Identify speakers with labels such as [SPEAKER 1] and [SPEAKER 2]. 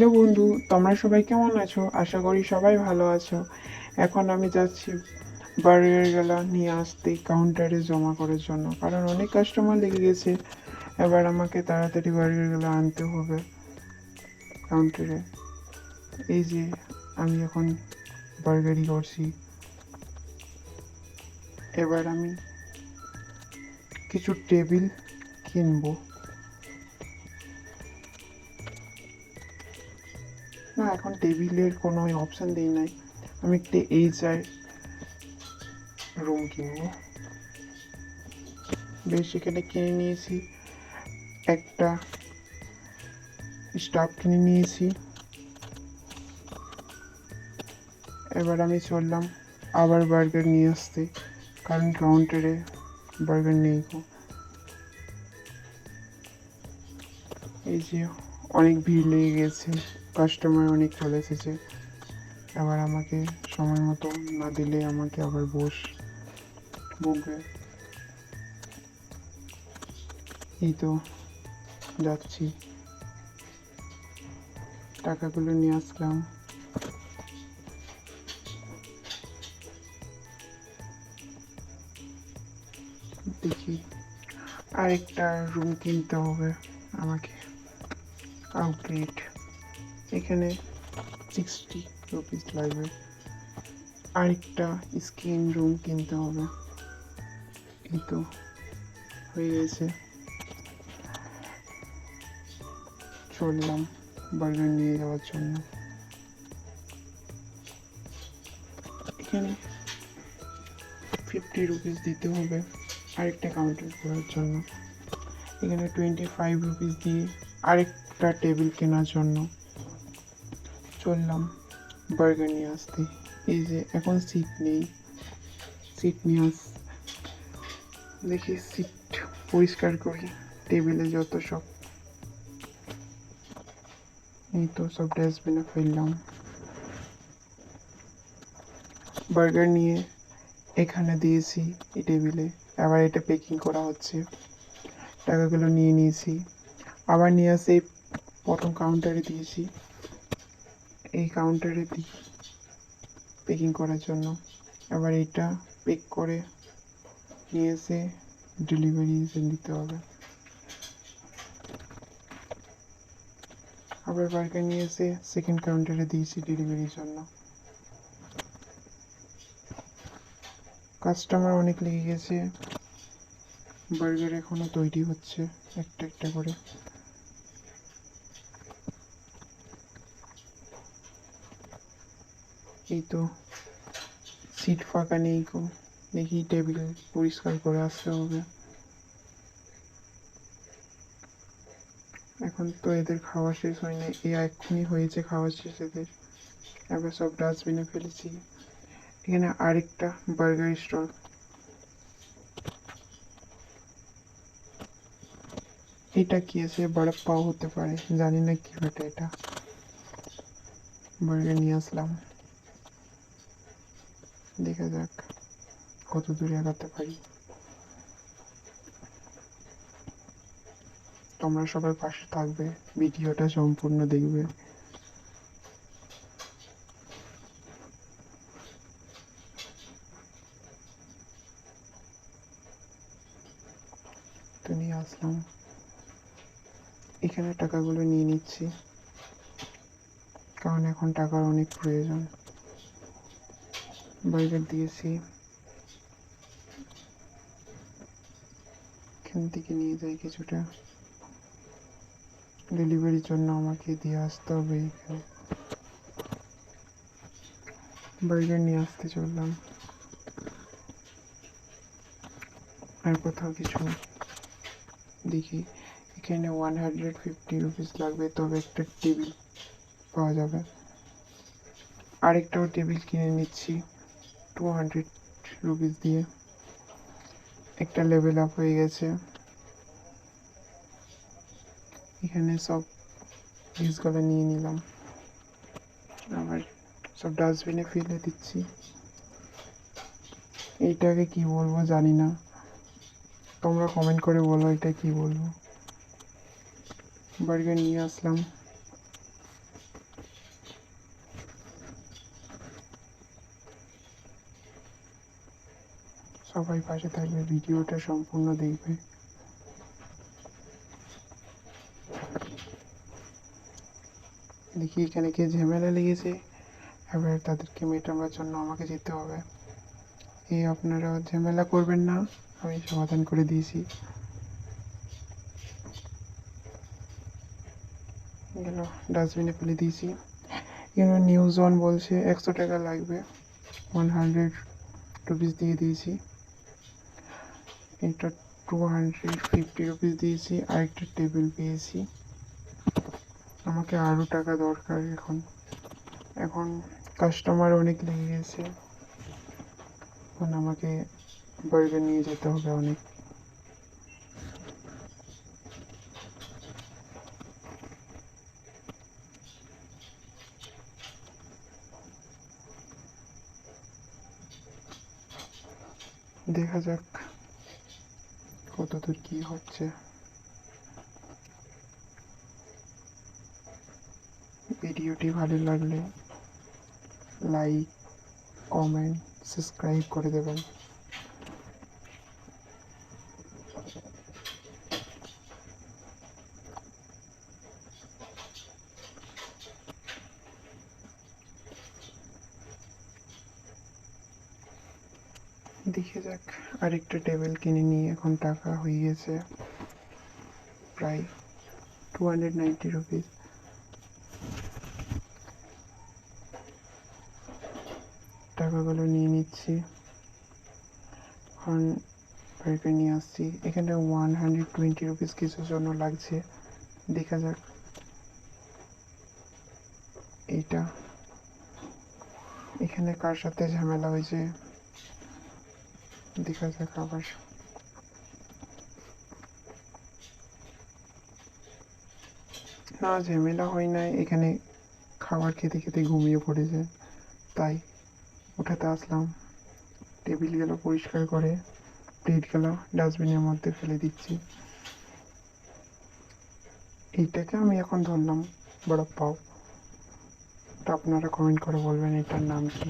[SPEAKER 1] Hello বন্ধু, তোমরা সবাই কেমন আছো? আশা করি সবাই ভালো আছো। এখন আমি যাচ্ছি বার্গারগুলো নিয়ে আসতে কাউন্টারে জমা করার জন্য, কারণ অনেক কাস্টমার লেগে গেছে। এবার আমাকে তাড়াতাড়ি বার্গারগুলো আনতে হবে কাউন্টারে। এই যে আমি এখন বার্গারই করছি। এবার আমি কিছু টেবিল কিনবো। না, এখন টেবিলের কোনো অপশান দিই নাই। আমি একটা এইচআই রুম কিনবো। বেশ, এখানে কিনে নিয়েছি, একটা স্টাফ কিনে নিয়েছি। এবার আমি চললাম আবার বার্গার নিয়ে আসতে, কারণ কাউন্টারে বার্গার নেই গো। এই যে অনেক ভিড় লেগে গেছে, কাস্টমার অনেক চলে এসেছে। এবার আমাকে সময় মতো না দিলে আমাকে আবার বকবে। এই তো যাচ্ছি, টাকাগুলো নিয়ে আসলাম। দেখি, আরেকটা রুম কিনতে হবে আমাকে, আউটলেট। এখানে 60 রুপিস লাগবে। আরেকটা স্ক্রিন রুম কিনতে হবে। এই তো হয়ে গেছে, চললাম বার্গার নিয়ে যাওয়ার জন্য। এখানে 50 রুপিস দিতে হবে আরেকটা কাউন্টার করার জন্য। এখানে 25 রুপিস দিয়ে আরেকটা টেবিল কেনার জন্য চললাম বার্গার নিয়ে আসতে। এই যে এখন সিট নেই, সিট নিয়ে দেখি সিট পরিষ্কার করি। টেবিলে যত সব, এই তো সব ডাস্টবিনে ফেললাম। বার্গার নিয়ে এখানে দিয়েছি এই টেবিলে। আবার এটা প্যাকিং করা হচ্ছে। টাকাগুলো নিয়ে নিয়েছি, আবার নিয়ে আসে প্রথম কাউন্টারে দিয়েছি, এই কাউন্টারে দিই প্যাকিং করার জন্য। আবার এটা প্যাক করে নিয়ে এসে ডেলিভারি দিতে হবে। আবার বার্গার নিয়ে এসে সেকেন্ড কাউন্টারে দিয়েছি ডেলিভারির জন্য। কাস্টমার অনেক লেগে গেছে, বার্গার এখনো তৈরি হচ্ছে একটা একটা করে। এই তো সিট ফাঁকা নেই গো, দেখি টেবিল পরিষ্কার করে আসতে হবে। এখন তো এদের খাওয়া শেষ হয়নি, এই এক্ষুনি হয়েছে খাওয়া শেষ এদের। এবার সব ডাস্টবিনে ফেলেছি। এখানে আরেকটা বার্গার স্টল। এটা কি আছে, বড় পাও হতে পারে, জানি না কি বেটা এটা। বার্গার নিয়ে আসলাম, দেখা যাক কত দূরে এগাতে পারি। তোমরা সবাই পাশে থাকবে, ভিডিওটা সম্পূর্ণ দেখবে। তো নিয়ে আসলাম, এখানে টাকাগুলো নিয়ে নিচ্ছি, কারণ এখন টাকার অনেক প্রয়োজন। বার্গার দিয়েছি, এখান থেকে নিয়ে যাই কিছুটা, ডেলিভারির জন্য আমাকে দিয়ে আসতে হবে এখানে। বার্গার নিয়ে আসতে চললাম, আর কোথাও কিছু দেখি। এখানে 150 রুপিস লাগবে, তবে একটা টেবিল পাওয়া যাবে। আরেকটাও টেবিল কিনে নিচ্ছি 200 রুপিস দিয়ে। একটা লেভেল আপ হয়ে গেছে। এখানে সব জিনিসগুলো নিয়ে নিলাম, আবার সব ডাস্টবিনে ফেলে দিচ্ছি। এইটাকে কি বলবো জানি না, তোমরা কমেন্ট করে বলো এটা কি বলবো। বার্গার নিয়ে আসলাম, সবাই পাশে থাকবে, ভিডিওটা সম্পূর্ণ দেখবে। দেখি এখানে কে ঝামেলা লেগেছে, এবার তাদেরকে মেটাবার জন্য আমাকে যেতে হবে। আপনারা ঝামেলা করবেন না, আমি সমাধান করে দিয়েছি। গেল, ডাস্টবিনে ফেলে দিয়েছি। এখানে নিউজ ওয়ান বলছে 100 টাকা লাগবে, 100 রুপিস দিয়ে দিয়েছি। এটা 250 রুপিস দিয়েছি। আরেকটা টেবিল পেয়েছি। আমাকে আরও টাকা দরকার এখন। এখন কাস্টমার অনেক লেগে গেছে, এখন আমাকে বার্গার নিয়ে যেতে হবে অনেক। দেখা যাক কতদূর কি হচ্ছে। ভিডিওটি ভালো লাগলে লাইক, কমেন্ট, সাবস্ক্রাইব করে দেবেন। দেখে যাক, আরেকটা টেবিল কিনে নিয়ে এখন টাকা হয়ে গেছে প্রায় 290 রুপিস। টাকাগুলো নিয়ে নিচ্ছি, এখন বাড়িতে নিয়ে আসছি। এখানে 120 রুপিস কিছুর জন্য লাগছে, দেখা যাক। এইটা এখানে কার সাথে ঝামেলা হয়েছে, দেখা যাক। আবার না, ঝামেলা হয় নাই, এখানে খাবার খেতে খেতে ঘুমিয়ে পড়েছে, তাই উঠাতে আসলাম। টেবিলগুলো পরিষ্কার করে প্লেটগুলো ডাস্টবিনের মধ্যে ফেলে দিচ্ছি। এইটাকে আমি এখন ধরলাম বড় পাও। তা আপনারা কমেন্ট করে বলবেন এটার নাম কি।